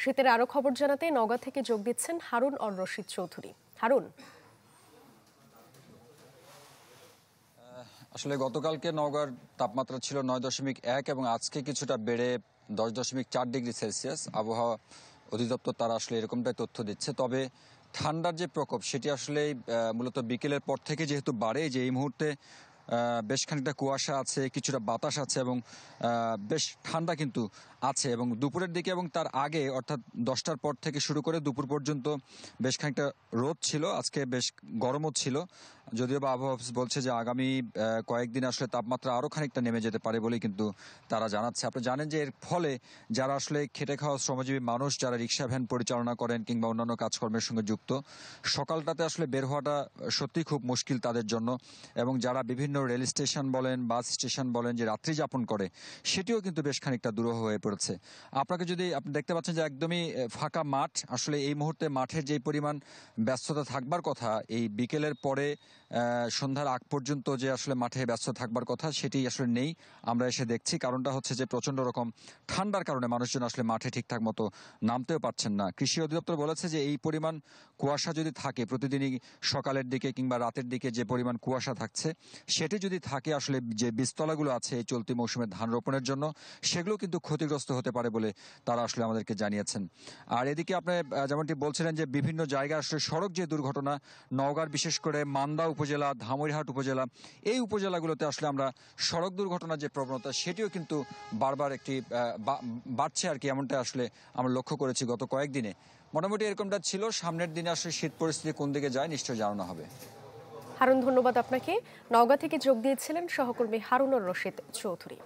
শীতের আরো খবর জানাতে নওগাঁ থেকে যোগ দিচ্ছেন হারুন অর রশিদ চৌধুরী। হারুন, আসলে গতকালকে নওগাঁর তাপমাত্রা ছিল 9.1 এবং আজকে কিছুটা বেড়ে 10.4 ডিগ্রি সেলসিয়াস। আবহাওয়া অধিদপ্তর তারা আসলে এরকমটাই তথ্য দিচ্ছে। তবে ঠান্ডার যে প্রকোপ সেটি আসলে মূলত বিকেলের পর থেকে যেহেতু বাড়ে, যে এই মুহূর্তে বেশ খানিকটা কুয়াশা আছে, কিছুটা বাতাস আছে এবং বেশ ঠান্ডা কিন্তু আছে। এবং দুপুরের দিকে এবং তার আগে অর্থাৎ 10টার পর থেকে শুরু করে দুপুর পর্যন্ত বেশ খানিকটা রোদ ছিল, আজকে বেশ গরমও ছিল। যদিও বা আবহাওয়া অফিস বলছে যে আগামী কয়েকদিন আসলে তাপমাত্রা আরও খানিকটা নেমে যেতে পারে বলেই কিন্তু তারা জানাচ্ছে। আপনি জানেন যে এর ফলে যারা আসলে খেটে খাওয়া শ্রমজীবী মানুষ, যারা রিক্সা ভ্যান পরিচালনা করেন কিংবা অন্যান্য কাজকর্মের সঙ্গে যুক্ত, সকালটাতে আসলে বের হওয়াটা সত্যি খুব মুশকিল তাদের জন্য। এবং যারা বিভিন্ন রেল স্টেশন বলেন, বাস স্টেশন বলেন, যে রাত্রি যাপন করে, সেটিও কিন্তু বেশ খানিকটা দুরূহ হয়ে পড়েছে। আপনাকে যদি আপনি দেখতে পাচ্ছেন যে একদমই ফাঁকা মাঠ, আসলে এই মুহূর্তে মাঠের যে পরিমাণ ব্যস্ততা থাকবার কথা এই বিকেলের পরে সন্ধ্যার আগ পর্যন্ত যে আসলে মাঠে ব্যস্ত থাকবার কথা সেটি আসলে নেই। আমরা এসে দেখছি কারণটা হচ্ছে যে প্রচন্ড রকম ঠান্ডার কারণে মানুষজন আসলে মাঠে ঠিকঠাক মতো নামতেও পারছেন না। কৃষি অধিদপ্তর বলেছে যে এই পরিমাণ কুয়াশা যদি থাকে প্রতিদিনই সকালের দিকে কিংবা রাতের দিকে, যে পরিমাণ কুয়াশা থাকছে সেটি যদি থাকে, আসলে যে বীজতলাগুলো আছে এই চলতি মৌসুমে ধান রোপণের জন্য, সেগুলো কিন্তু ক্ষতিগ্রস্ত হতে পারে বলে তারা আসলে আমাদেরকে জানিয়েছেন। আর এদিকে আপনি যেমনটি বলছিলেন যে বিভিন্ন জায়গায় আসলে সড়ক যে দুর্ঘটনা, নওগাঁর বিশেষ করে মান্দা উপজেলা, ধামইরহাট উপজেলা, এই উপজেলাগুলোতে আসলে আমরা সড়ক দুর্ঘটনার যে প্রবণতা সেটিও কিন্তু বারবার একটি বাড়ছে আর কি, এমনটা আসলে আমরা লক্ষ্য করেছি গত কয়েকদিনে। মোটামুটি এরকমটা ছিল। সামনের দিনে আসলে শীত পরিস্থিতি কোন দিকে যায় নিশ্চয়ই জানানো হবে। হারুন, ধন্যবাদ আপনাকে। নওগাঁ থেকে যোগ দিয়েছিলেন সহকর্মী হারুন অর রশিদ চৌধুরী।